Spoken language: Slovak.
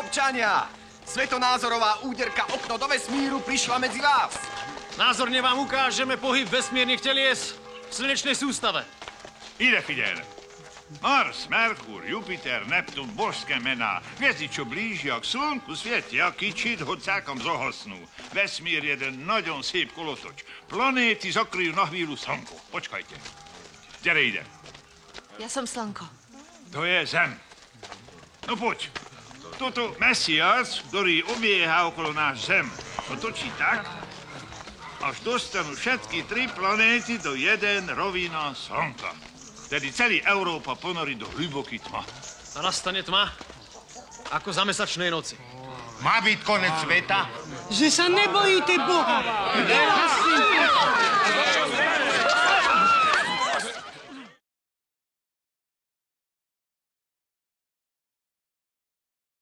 Občania, svetonázorová úderka Okno do vesmíru prišla medzi vás. Názorne vám ukážeme pohyb vesmírnych telies v slnečnej sústave. Ide figyelj! Mars, Merkur, Jupiter, Neptun, božské mená. Hviezdy, čo blížia k slnku, svietia kicsit, hoď celkom zohasnú. Vesmír jeden nagyon szép kolotoč. Planéty zakryjú na chvíľu slnko. Počkajte. Ďare ide. Ja som slnko. To je Zem. No poď. Toto mesiac, ktorý obieha okolo náš Zem, to točí tak, až dostanú všetky 3 planéty do jeden rovina slnka. Tedy celý Európa ponorí do hluboký tma. A nastane tma, ako za mesačnej noci. Má byť konec sveta? Že sa nebojíte Boha.